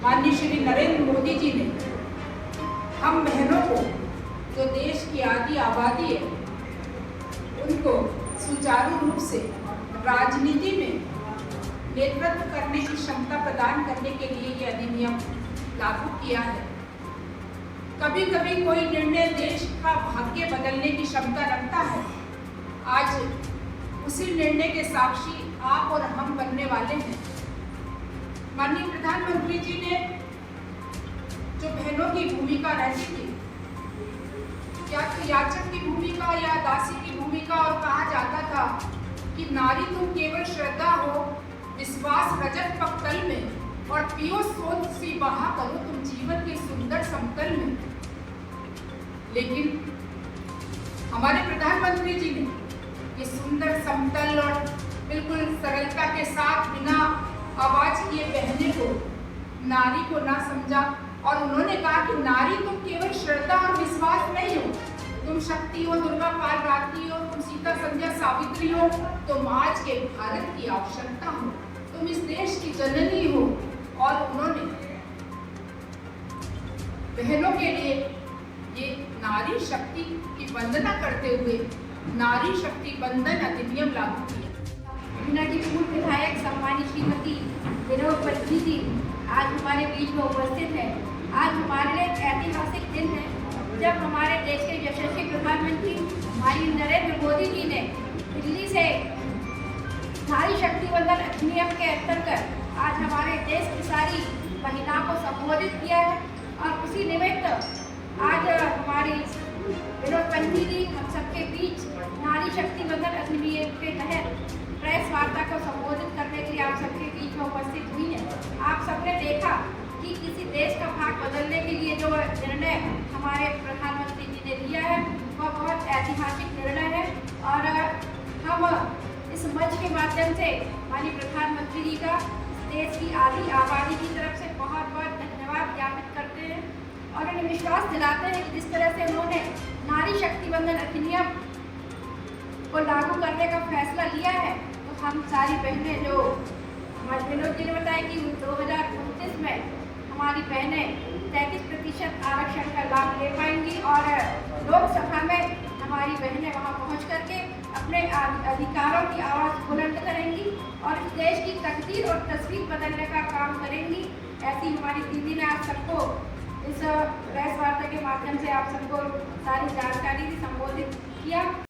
माननीय श्री नरेंद्र मोदी जी ने हम बहनों को, जो देश की आधी आबादी है, उनको सुचारू रूप से राजनीति में नेतृत्व करने की क्षमता प्रदान करने के लिए ये अधिनियम लागू किया है। कभी कभी कोई निर्णय देश का भाग्य बदलने की क्षमता रखता है। आज उसी निर्णय के साक्षी आप और हम बनने वाले हैं। माननीय प्रधानमंत्री जी ने जो बहनों की भूमिका रहती थी, या तो याचक की भूमिका या दासी की भूमिका, और कहा जाता था कि नारी तुम केवल श्रद्धा हो, विश्वास रजत पक्तल में, और पियो सोच सी बहा करो तुम जीवन के सुंदर समतल में। लेकिन हमारे प्रधानमंत्री जी ने ये सुंदर समतल और बिल्कुल सरलता के साथ बिना आवाज किए बहने को, नारी को ना समझा, और उन्होंने कहा कि नारी तुम केवल श्रद्धा और विश्वास नहीं हो, तुम शक्ति हो, दुर्गा काल रात्रि हो, तुम सीता संध्या सावित्री हो, तुम आज के भारत की आवश्यकता हो, तुम इस देश की जननी हो। और उन्होंने बहनों के लिए ये नारी शक्ति की वंदना करते हुए नारी शक्ति बंधन अधिनियम लागू किया। बिना की पूर्व विधायक सम्मानित श्रीमती विनोद पत्नी जी आज हमारे बीच में उपस्थित है। आज हमारे लिए एक ऐतिहासिक दिन है जब हमारे देश के यशस्वी प्रधानमंत्री माननीय नरेंद्र मोदी जी ने दिल्ली से नारी शक्ति बंधन अधिनियम के अंतर्गत आज हमारे देश की सारी महिलाओं को संबोधित किया है। और उसी निमित्त आज हमारी विनोद पत्नी जी हम सबके बीच नारी शक्ति बंधन अधिनियम के तहत प्रेस वार्ता को संबोधित करने के लिए आप सबके बीच में उपस्थित हुई है। आप सबने देखा कि किसी देश का भाग बदलने के लिए जो निर्णय हमारे प्रधानमंत्री जी ने लिया है वह बहुत ऐतिहासिक निर्णय है। और हम इस मंच के माध्यम से माननीय प्रधानमंत्री जी का देश की आधी आबादी की तरफ से बहुत बहुत धन्यवाद ज्ञापित करते हैं और उन्हें विश्वास दिलाते हैं कि जिस तरह से उन्होंने नारी शक्ति बंधन अधिनियम को लागू करने का फैसला लिया है, तो हम सारी बहनें, जो हमारे विनोद जी ने बताया कि 2029 में हमारी बहनें 33% आरक्षण का लाभ ले पाएंगी और लोकसभा में हमारी बहनें वहां पहुंच करके अपने अधिकारों की आवाज़ बुलंद करेंगी और इस देश की तकदीर और तस्वीर बदलने का काम करेंगी। ऐसी हमारी दीदी ने आप सबको इस प्रेस वार्ता के माध्यम से आप सबको सारी जानकारी संबोधित किया।